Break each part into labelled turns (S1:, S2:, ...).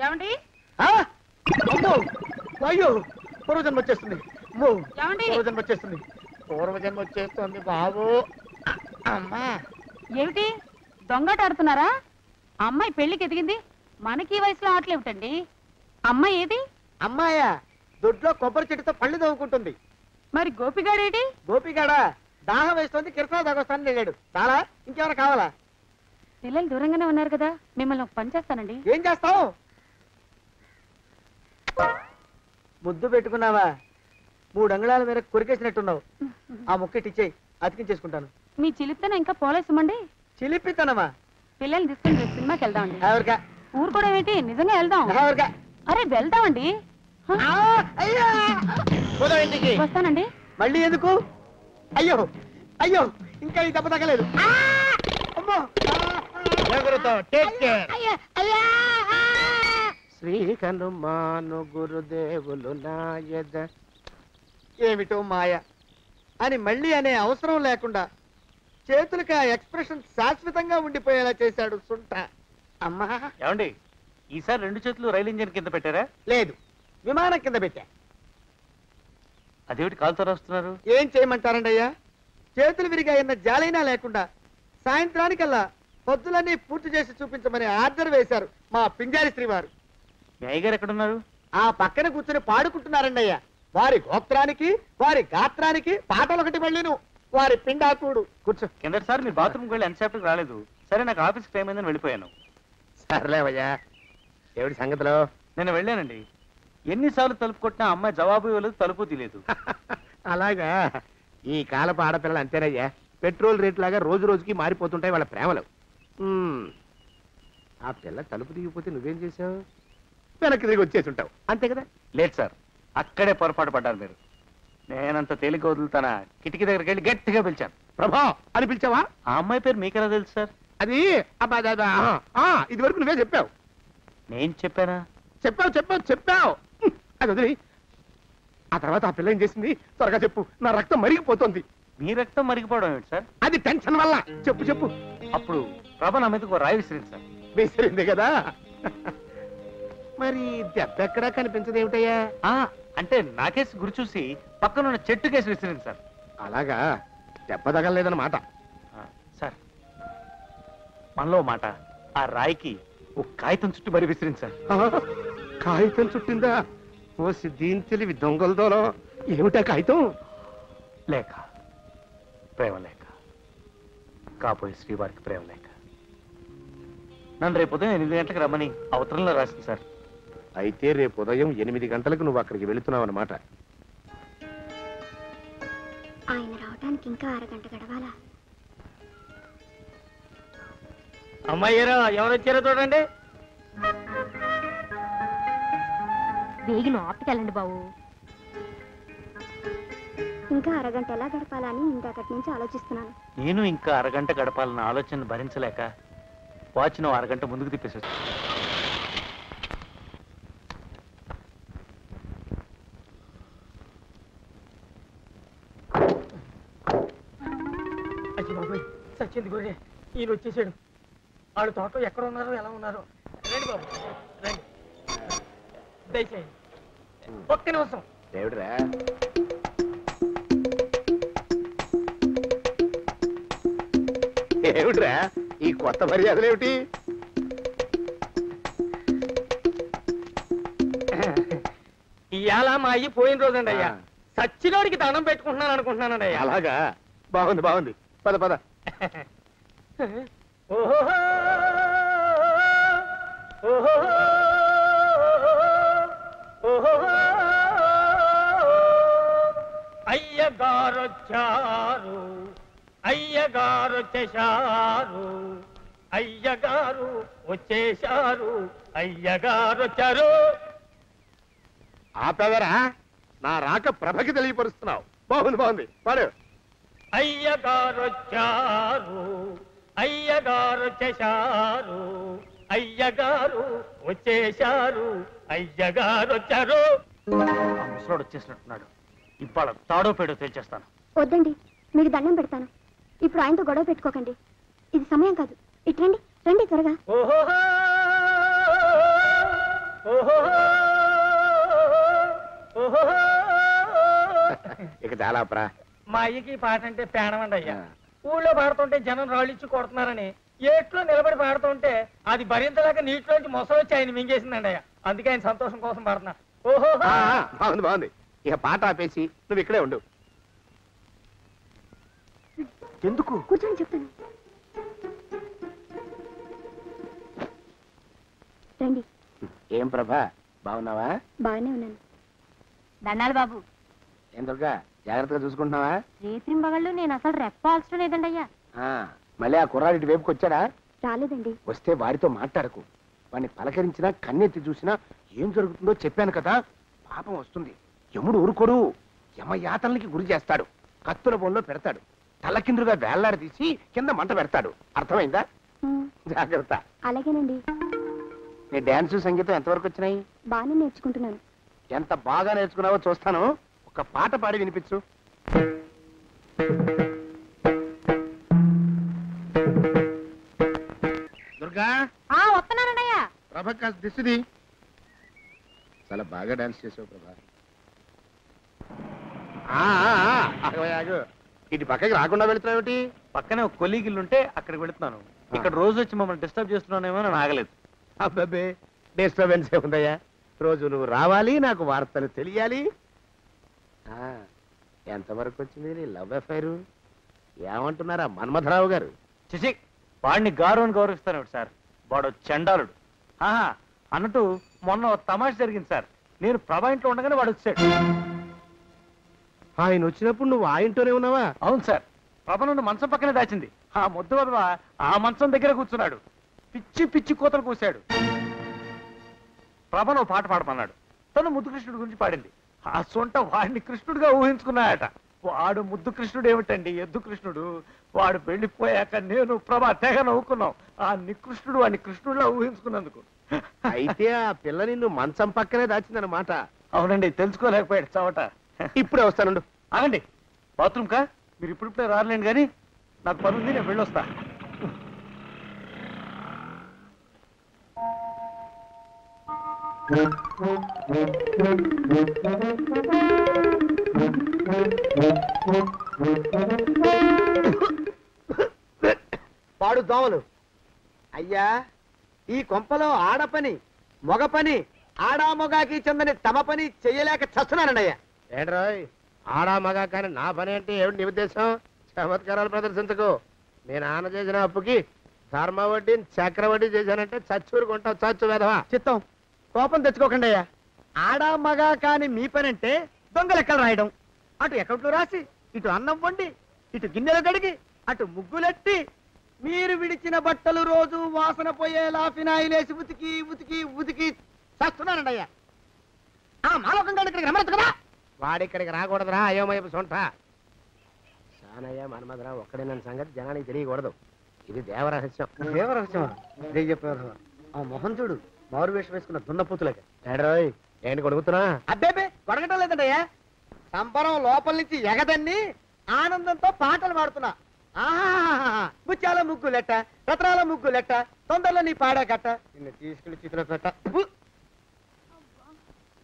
S1: ఏమండి
S2: అయ్యో పూర్వజన్మ వచ్చేస్తుంది
S1: పూర్వజన్మ
S2: వచ్చేస్తుంది పూర్వజన్మ వచ్చేస్తుంది బాబు అమ్మా
S1: ఏమిటి దొంగట ఆడుతున్నారా? అమ్మాయి పెళ్లికి ఎదిగింది, మనకి ఈ వయసులో ఆటలేమిటండి? అమ్మాయి ఏది?
S2: అమ్మాయా దొడ్లో కొబ్బరి చెట్టుతో పళ్ళు తవ్వుకుంటుంది.
S1: మరి గోపిగాడేటి?
S2: గోపిగాడా దాహం వేస్తుంది, కిరసా దాగొస్తాను లేడు. చాలా ఇంకేమైనా కావాలా?
S1: పిల్లలు దూరంగానే ఉన్నారు కదా, మిమ్మల్ని ఒక పని చేస్తానండి.
S2: ఏం చేస్తావు? ముద్దు పెట్టుకున్నావా? 3 అంగుళాల మేర కొరికేసినట్టున్నావు. ఆ ముక్కటిచ్చేయి, అతికించేసుకుంటాను.
S1: మీ చిలిపితనం ఇంకా పోలేసమండి.
S2: చిలిపితనమా?
S1: పిల్లల్ని తీసుకుని రేపు సినిమాకి వెళ్దామండి.
S2: ఎవరికా?
S1: ఊరు కూడా ఏంటి, నిజంగా వెళ్దాం.
S2: ఎవరికా?
S1: అరే వెళ్దామండి. వస్తానండి.
S2: మళ్ళీ ఎందుకు? అయ్యో అయ్యో ఇంకా ఈ దెబ్బ తగ్గలేదు. శ్రీ హనుమాను గురుదేవులు నాయద. ఏమిటో మాయ అని మళ్ళీ అనే అవసరం లేకుండా చేతులకి ఆ ఎక్స్ప్రెషన్ శాశ్వతంగా ఉండిపోయేలా చేశాడు సుంట. అమ్మా
S3: ఏమండి, ఈసారి 2 చేతులు రైలు ఇంజిన్ కింద పెట్టారా?
S2: లేదు, విమానం కింద పెట్టా.
S3: అదేమిటి కాలుతో రాస్తున్నారు?
S2: ఏం చేయమంటారండి అయ్యా? చేతులు విరిగాయన్న జాలైనా లేకుండా సాయంత్రానికల్లా పొద్దులన్నీ పూర్తి చేసి చూపించమని ఆర్డర్ వేశారు మా పింజారి శ్రీ వారు.
S3: మీ అయ్యగారు ఎక్కడున్నారు?
S2: ఆ పక్కన కూర్చొని పాడుకుంటున్నారండి అయ్యా. వారి గోత్రానికి వారి గాత్రానికి పాటలు ఒకటి మళ్ళీను వారి పిండాకుడు. కూర్చో.
S3: కిందటిసారి మీరు బాత్రూమ్కి వెళ్ళి ఎంతసేపటికి రాలేదు. సరే, నాకు ఆఫీస్కి టైం అయిందని వెళ్ళిపోయాను.
S2: సర్లేవయ్యా, ఏమిటి సంగతిలో?
S3: నేను వెళ్ళానండి. ఎన్నిసార్లు తలుపు కొట్టినా అమ్మాయి జవాబు ఇవ్వలేదు, తలుపు తీయలేదు.
S2: అలాగా? ఈ కాలపు ఆడపిల్లలు అంతేనయ్యా. పెట్రోల్ రేట్ లాగా రోజు రోజుకి మారిపోతుంటాయి వాళ్ళ ప్రేమలు. ఆ పిల్ల తలుపు దిగిపోతే నువ్వేం చేసావు? వెనక్కి తిరిగి వచ్చేసి ఉంటావు, అంతే కదా?
S3: లేదు సార్, అక్కడే పొరపాటు పడ్డారు మీరు. నేనంత తేలిక వదులుతానా? కిటికీ దగ్గరికి వెళ్ళి గట్టిగా పిలిచాను.
S2: ప్రభా అని పిలిచావా?
S3: ఆ అమ్మాయి పేరు మీకెలా తెలుసు సార్?
S2: అది ఇది వరకు నువ్వే చెప్పావు.
S3: నేను చెప్పానా?
S2: చెప్పావు చెప్పావు చెప్పావు. అది వదిలి. ఆ తర్వాత ఆ పిల్ల ఏం చేసింది? త్వరగా చెప్పు, నా రక్తం మరిగిపోతుంది.
S3: మీ రక్తం మరిగిపోవడం ఏమిటి సార్?
S2: అది టెన్షన్ వల్ల. చెప్పు చెప్పు.
S3: అప్పుడు ప్రభ నా మీదకు రాయి విసిరింది సార్.
S2: విసిరింది కదా? మరి దెబ్బ ఎక్కడా కనిపించదేమిటయ్యా?
S3: అంటే నాకేసి గురి చూసి పక్కనున్న చెట్టు కేసి విసిరింది సార్.
S2: అలాగా? దెబ్బ తగలలేదన్నమాట.
S3: సార్, మనలో మాట ఆ రాయికి ఒక కాగితం చుట్టూ మరి విసిరింది సార్.
S2: కాగితం చుట్టిందా? ఓ దీని తెలివి దొంగలదోలో. ఏమిటా కాగితం?
S3: లేక, ప్రేమ లేక. కాబోయే శ్రీవారికి ప్రేమ లేక. నన్ను రేపు ఉదయం 8 గంటలకు రమ్మని అవతరంలో రాసింది సార్.
S2: అయితే రేపు ఉదయం 8 గంటలకు నువ్వు అక్కడికి వెళుతున్నావు అన్నమాట.
S4: ఆయన రావడానికి ఇంకా 1 గంట గడవాలా?
S2: అమ్మాయ్యారా, ఎవరు వచ్చారో చూడండి.
S4: వేగిన ఆపుకెళ్ళండి బాబు. ఇంకా 1 గంట ఎలా గడపాలని ఇంతకటి నుంచి ఆలోచిస్తున్నాను.
S3: నేను ఇంకా 1 గంట గడపాలన్న ఆలోచన భరించలేక వాచ్ను 1 గంట ముందుకు తిప్పేసి.
S2: సచ్చింది గొర్రె, ఈయన వచ్చేసాడు. ఆడు తోటలో ఎక్కడ ఉన్నారో ఎలా ఉన్నారో. రండి బాబు, రండి, దయచేయండి. ఒక్క నిమిషం. దేవుడురా, ఏమిట్రా ఈ కొత్త మర్యాదలేమిటి? ఇవాళ మా అయ్యి పోయిన రోజండి అయ్యా. సచ్చినోడికి దండం పెట్టుకుంటున్నాను అనుకుంటున్నానండి అయ్యా. అలాగా? బాగుంది బాగుంది, పద పద. అయ్యగారొచ్చారు, అయ్యగారు వచ్చేశారు, అయ్యగారు వచ్చేశారు, అయ్యగారు వచ్చారు. ఆపేవరా? నా రాక ప్రభకి తెలియపరుస్తున్నావు. బాగుంది బాగుంది, పాడు. అయ్యగారు వచ్చారు, అయ్యగారు వచ్చేశారు, అయ్యగారు వచ్చేశారు, అయ్యగారు వచ్చారు.
S3: ఆ ముసలోడు వచ్చేసినట్టున్నాడు. ఇవాళ తాడో పేడో తేల్చేస్తాను.
S4: వద్దండి, మీకు దండం పెడతాను. ఇప్పుడు ఆయనతో గొడవ పెట్టుకోకండి. ఇది సమయం కాదు. ఇటు రండి, రండి త్వరగా.
S5: చాలా ప్రా.
S2: మా అయ్యకి ఈ పాట అంటే పేడమండి అయ్యా. ఊళ్ళో పాడుతుంటే జనం రాళ్ళిచ్చి కొడుతున్నారని ఏట్లో నిలబడి పాడుతుంటే అది భరించలేక నీటిలోంచి మొసలొచ్చి ఆయన మింగేసిందండి అయ్యా. అందుకే ఆయన సంతోషం కోసం పాడుతున్నా. ఓహో
S5: బాగుంది బాగుంది. ఇక పాట ఆపేసి నువ్వు ఇక్కడే ఉండు. ఎందుకు?
S4: కూర్చొని చెప్తాను. రండి.
S5: ఏం ప్రభా, బాగున్నావా?
S4: బాగానే ఉన్నాను.
S1: దండాలు బాబు.
S5: ఏం దుర్గా, జాగ్రత్తగా చూసుకుంటున్నావా?
S1: రేత్రింబగళ్ళు నేను అసలు రెప్పాల్సిన లేదండి అయ్యా.
S5: మళ్ళీ ఆ కుర్రాడి ఇటు వైపుకి వచ్చాడా?
S4: రాలేదండి.
S5: వస్తే వాడితో మాట్లాడకు. వాడిని పలకరించినా కన్నెత్తి చూసినా ఏం జరుగుతుందో చెప్పాను కదా. పాపం వస్తుంది. యముడు ఊరుకోడు. యమయాతనకి గురి చేస్తాడు. కత్తుల బొంలో పెడతాడు. తలకిందులుగా వేళ్లాడి తీసి కింద మంట పెడతాడు. అర్థమైందా? జాగ్రత్త.
S4: అలాగేనండి.
S5: నీ డాన్స్ సంగీతం ఎంతవరకు వచ్చినాయి?
S4: బాగానే నేర్చుకుంటున్నాను.
S5: ఎంత బాగా నేర్చుకున్నావో చూస్తాను. ఒక పాట పాడి వినిపించు. దుర్గా,
S1: వస్తున్నానండయ్యా.
S5: ప్రభ కాస్త దిశది. చాలా బాగా డాన్స్ చేసావు ప్రభా. ఇటు పక్కకి రాకుండా వెళుతున్నావుటి?
S3: పక్కనే ఒక కొలీగిల్లుంటే అక్కడికి వెళుతున్నాను. ఇక్కడ రోజు వచ్చి మమ్మల్ని డిస్టర్బ్ చేస్తున్నానేమో అని ఆగలేదు.
S5: అబ్బాబే, డిస్టర్బెన్స్ ఏముందయ్యా? రోజు నువ్వు రావాలి, నాకు వార్తలు తెలియాలి. ఎంతవరకు వచ్చింది నీ లవ్ అఫైరు? ఏమంటున్నారా మన్మథరావు గారు?
S3: చిచి, వాడిని గౌరవం గౌరవిస్తాను సార్. వాడు చండాలుడు. అన్నట్టు మొన్న తమాష జరిగింది సార్. నేను ప్రభా ఇంట్లో ఉండగానే వాడు వచ్చాడు.
S5: ఆయన వచ్చినప్పుడు నువ్వు ఆ ఇంట్లోనే ఉన్నావా?
S3: అవును సార్. ప్రభ నన్ను మంచం పక్కనే దాచింది. ఆ ముద్దు వదవ ఆ మంచం దగ్గర కూర్చున్నాడు. పిచ్చి పిచ్చి కోతలు కూశాడు. ప్రభను పాట పాడమన్నాడు. తను ముద్దు కృష్ణుడి గురించి పాడింది. ఆ సొంట వాడిని కృష్ణుడిగా ఊహించుకున్నాయట. వాడు ముద్దు కృష్ణుడు ఏమిటండి, ఎద్దు కృష్ణుడు. వాడు వెళ్ళిపోయాక నేను ప్రభా తెగ నవ్వుకున్నాం. ఆ నికృష్ణుడు వాడిని కృష్ణుడిలా ఊహించుకున్నందుకు.
S5: అయితే ఆ పిల్ల నిన్ను మంచం పక్కనే దాచిందన్నమాట.
S3: అవునండి, తెలుసుకోలేకపోయాడు చవట.
S5: ఇప్పుడే వస్తానుండు.
S3: ఆగండి, బాత్రూమ్ కా? మీరు ఇప్పుడిప్పుడే రాలేండి కానీ నాకు పని ఉంది, నేను వెళ్ళొస్తా.
S2: పాడు దోమలు. అయ్యా, ఈ కొంపలో ఆడ పని మొగ పని ఆడా మొగాకి చెందని తమ పని చెయ్యలేక చస్తున్నానండి అయ్యా.
S5: ఏంట్రాయ్, ఆడా మగా కానీ నా పని అంటే ఏమిటి నీ ఉద్దేశం? చమత్కారాలు ప్రదర్శించకు. నేను నాన్న చేసిన అప్పుకి ధర్మ వడ్డీ చక్రవడ్డీ చేశానంటే చచ్చూరుకుంటావు. చచ్చు వేధవా.
S2: చిత్తం, కోపం తెచ్చుకోకండి అయ్యా. ఆడా మగా కాని మీ పని అంటే దొంగ లెక్కలు రాయడం. అటు అకౌంట్లో రాసి, ఇటు అన్నం వండి, ఇటు గిన్నెలు కడిగి, అటు ముగ్గులెట్టి, మీరు విడిచిన బట్టలు రోజు వాసన పోయేలా ఫినాయిలేసి ఉతికి ఉతికి ఉతికి చేస్తున్నానండి అయ్యా. మాలోకం గారు ఇక్కడికి రమ్మచ్చు కదా.
S5: వాడిక్కడికి రాకూడదురా అయోమయపు సొంట. సానయ్య మన్మధరావు ఒక్కడే నన్ను సంగతి జనానికి తెలియకూడదు. ఇది దేవరహస్యం.
S2: దేవరహస్యం చెప్పారు. ఆ మొహం చూడు, మారు వేషం వేసుకున్న దున్నపోతులకి.
S5: ఏడ్రోయ్, ఏంటి కొడుకుతున్నా?
S2: అబ్బేబే, కొడగటం లేదండయ్యా. సంబరం లోపల నుంచి ఎగదన్ని ఆనందంతో పాటలు పాడుతున్నా. ముత్యాల ముగ్గు లెట్ట, రత్నాల ముగ్గు లెట్ట, తొందరలో నీ పాడా కట్ట, నిన్ను తీసుకెళ్లి చేతిలో పెట్ట.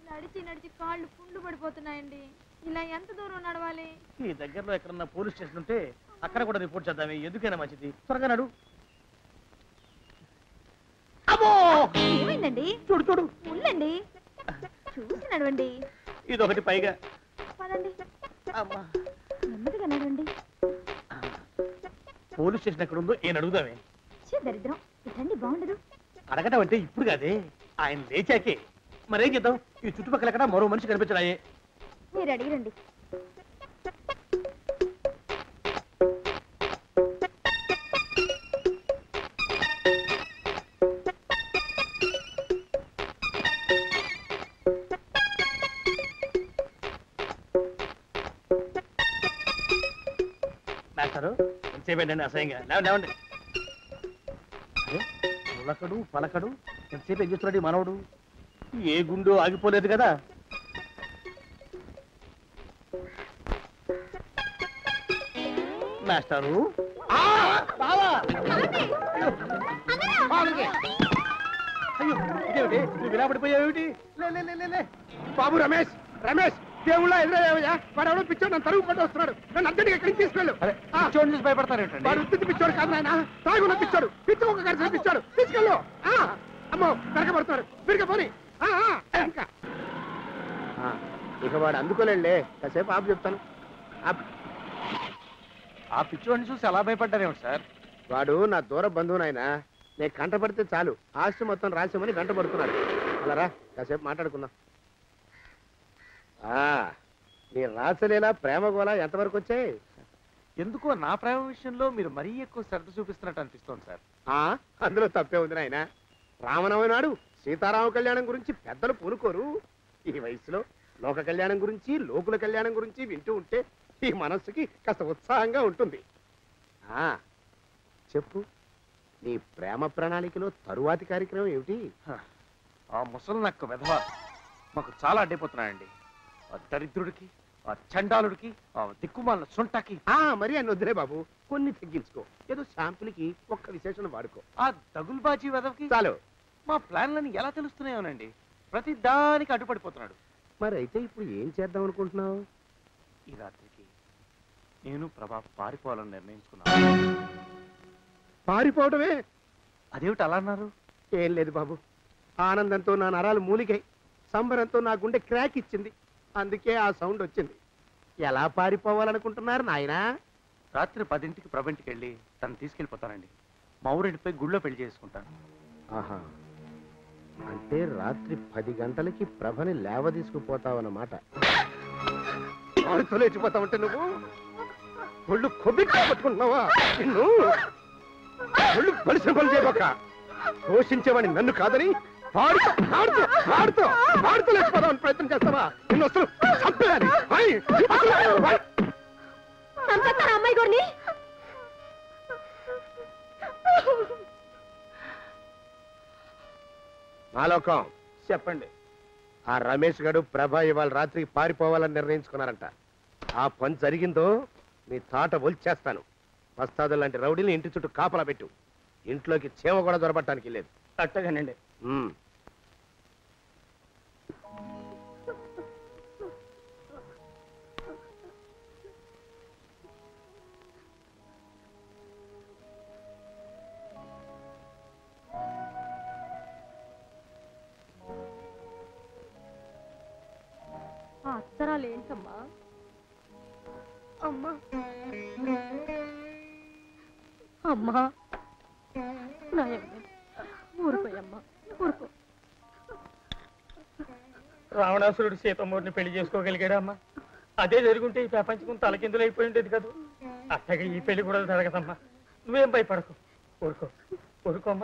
S6: నడిచి నడిచి కాళ్ళు పుండు పడిపోతున్నాయండి. ఇలా ఎంత దూరం నడవాలి?
S3: ఈ దగ్గరలో ఎక్కడన్నా పోలీస్ స్టేషన్ ఉంటే అక్కడ కూడా రిపోర్ట్ చేద్దామే. ఎందుకైనా మంచిది. త్వరగా నడు.
S6: ఏమైందండి?
S3: చూడు చూడు,
S6: ఉండండి, చూసి నడవండి.
S3: ఇదొకటి పైగా.
S6: పదండి, నెమ్మదిగా నడవండి.
S3: పోలీస్ స్టేషన్ ఎక్కడ ఉందో ఏం అడుగుదామే.
S6: దరిద్రం, ఇటండి బాగుండదు.
S3: అడగటం అంటే ఇప్పుడు కాదే, ఆయన లేచాకే. మరేం చేద్దాం, ఈ చుట్టుపక్కల ఎక్కడ మరో మనిషి కనిపించడాయే.
S6: మీరు అడిగిరండి.
S3: మాస్టారు, ఎంతసేపేంటండి అసహ్యంగా? లేవండి లేవండి. అరే, పులకడు పలకడు, ఎంతసేపు ఏం చేస్తున్నాడు ఈ మనవడు? ఏ గుండు ఆగిపోలేదు కదా. మాస్టారు, అయ్యో ఇదేమిటి, నువ్వు ఇలా పడిపోయావేమిటి? లే లే లే లే.
S5: బాబు రమేష్, రమేష్ దేవుళ్ళ ఎదురయ్యా, వాడు ఎవడో పిచ్చోడు నన్ను తరుగు కొట్టి వస్తున్నాడు. నన్ను అర్జెంట్గా ఎక్కడికి తీసుకెళ్ళు.
S3: పిచ్చోడిని చూసి భయపడతారేంటండి?
S5: వాడు ఉత్తి పిచ్చోడు కాదు నాయన, తాగున్న పిచ్చోడు, పిచ్చి ఒక కలిసి పిచ్చాడు. తీసుకెళ్ళు. అమ్మో వెనకబడుతున్నాడు, విరిగా పోని. ఇంకా ఇక వాడు అందుకోలేండి, కాసేపు ఆపు చెప్తాను.
S3: ఆ పిచ్చోడిని చూసి ఎలా భయపడ్డారేమిటి సార్?
S5: వాడు నా దూర బంధువు నాయన, నేను కంటపడితే చాలు ఆస్తి మొత్తం రాసామని గంట పడుతున్నాడు. అలారా కాసేపు మాట్లాడుకుందాం. నీ రాసలేలా ప్రేమ గోళ ఎంతవరకు వచ్చాయి?
S3: ఎందుకో నా ప్రేమ విషయంలో మీరు మరీ ఎక్కువ శ్రద్ధ చూపిస్తున్నట్టు అనిపిస్తోంది సార్.
S5: అందులో తప్పే ఉంది నాయన. రామనవమి నాడు సీతారామ కళ్యాణం గురించి పెద్దలు పూనుకోరు. ఈ వయసులో లోక కళ్యాణం గురించి, లోకుల కళ్యాణం గురించి వింటూ ఉంటే ఈ మనస్సుకి కాస్త ఉత్సాహంగా ఉంటుంది. చెప్పు, నీ ప్రేమ ప్రణాళికలో తరువాతి కార్యక్రమం ఏమిటి?
S3: ఆ ముసలి నక్క వెధవ మాకు చాలా అడ్డైపోతున్నాయండి. ఆ దరిద్రుడికి, ఆ చండాలుడికి, ఆ దిక్కుమాలిన సొంటకి.
S5: మరి అన్ని వద్దులే బాబు, కొన్ని తగ్గించుకో. ఏదో శాంపుల్కి ఒక్క విశేషణ వాడుకో.
S3: ఆ దగుల్బాజీ వెధవకి
S5: చాలు.
S3: మా ప్లాన్లని ఎలా తెలుస్తున్నాయోనండి? ప్రతి దానికి అడ్డుపడిపోతున్నాడు.
S5: మరి అయితే ఇప్పుడు ఏం చేద్దాం అనుకుంటున్నావు?
S3: ఈ రాత్రికి నేను ప్రభా పారిపోవాలని నిర్ణయించుకున్నాను.
S5: పారిపోవడమే?
S3: అదేమిటి అలా అన్నారు?
S5: ఏం లేదు బాబు, ఆనందంతో నా నరాలు మూలిగాయి, సంబరంతో నా గుండె క్రాక్ ఇచ్చింది, అందుకే ఆ సౌండ్ వచ్చింది. ఎలా పారిపోవాలనుకుంటున్నారు నాయనా?
S3: రాత్రి 10ంటికి ప్రభంటికి వెళ్ళి తను తీసుకెళ్ళిపోతానండి. మా ఊరెళ్ళిపోయి గుళ్ళో పెళ్లి చేసుకుంటాను.
S5: ఆహా, అంటే రాత్రి 10 గంటలకి ప్రభని లేవ తీసుకుపోతావన్నమాట. ఆడుతో లేచిపోతావంటే నువ్వు ఒళ్ళు కొబ్బి పట్టుకుంటున్నావా? నిన్ను ఒళ్ళు పరిశ్రమ పని చేయబోక, పోషించేవాడిని నన్ను కాదని పాడుతూ లేచిపోదామని ప్రయత్నం చేస్తావా? నిన్ను అసలు చంపేయాలి.
S4: అమ్మాయి గారిని
S5: మాలోకం,
S3: చెప్పండి.
S5: ఆ రమేష్ గడు ప్రభ ఇవాళ రాత్రికి పారిపోవాలని నిర్ణయించుకున్నారంట. ఆ పని జరిగిందో మీ తాట ఒలిచేస్తాను. వస్తాదు లాంటి రౌడీని ఇంటి చుట్టూ కాపలా పెట్టు. ఇంట్లోకి చీమ కూడా దొరబట్టడానికి లేదు.
S3: అట్టగానండి.
S6: అత్తరాలు ఏంటమ్మా? అమ్మా అమ్మా ఊరుకోయమ్మా, ఊరుకో.
S2: రావణాసురుడు సీతమ్మూరిని పెళ్లి చేసుకోగలిగాడా అమ్మా? అదే జరుగుంటే ఈ ప్రపంచం తలకిందులు అయిపోయి ఉండేది కదా. అట్టగా ఈ పెళ్లి కూడా జరగదమ్మా. నువ్వేం భయపడకు, ఊరుకో ఊరుకోమ్మా.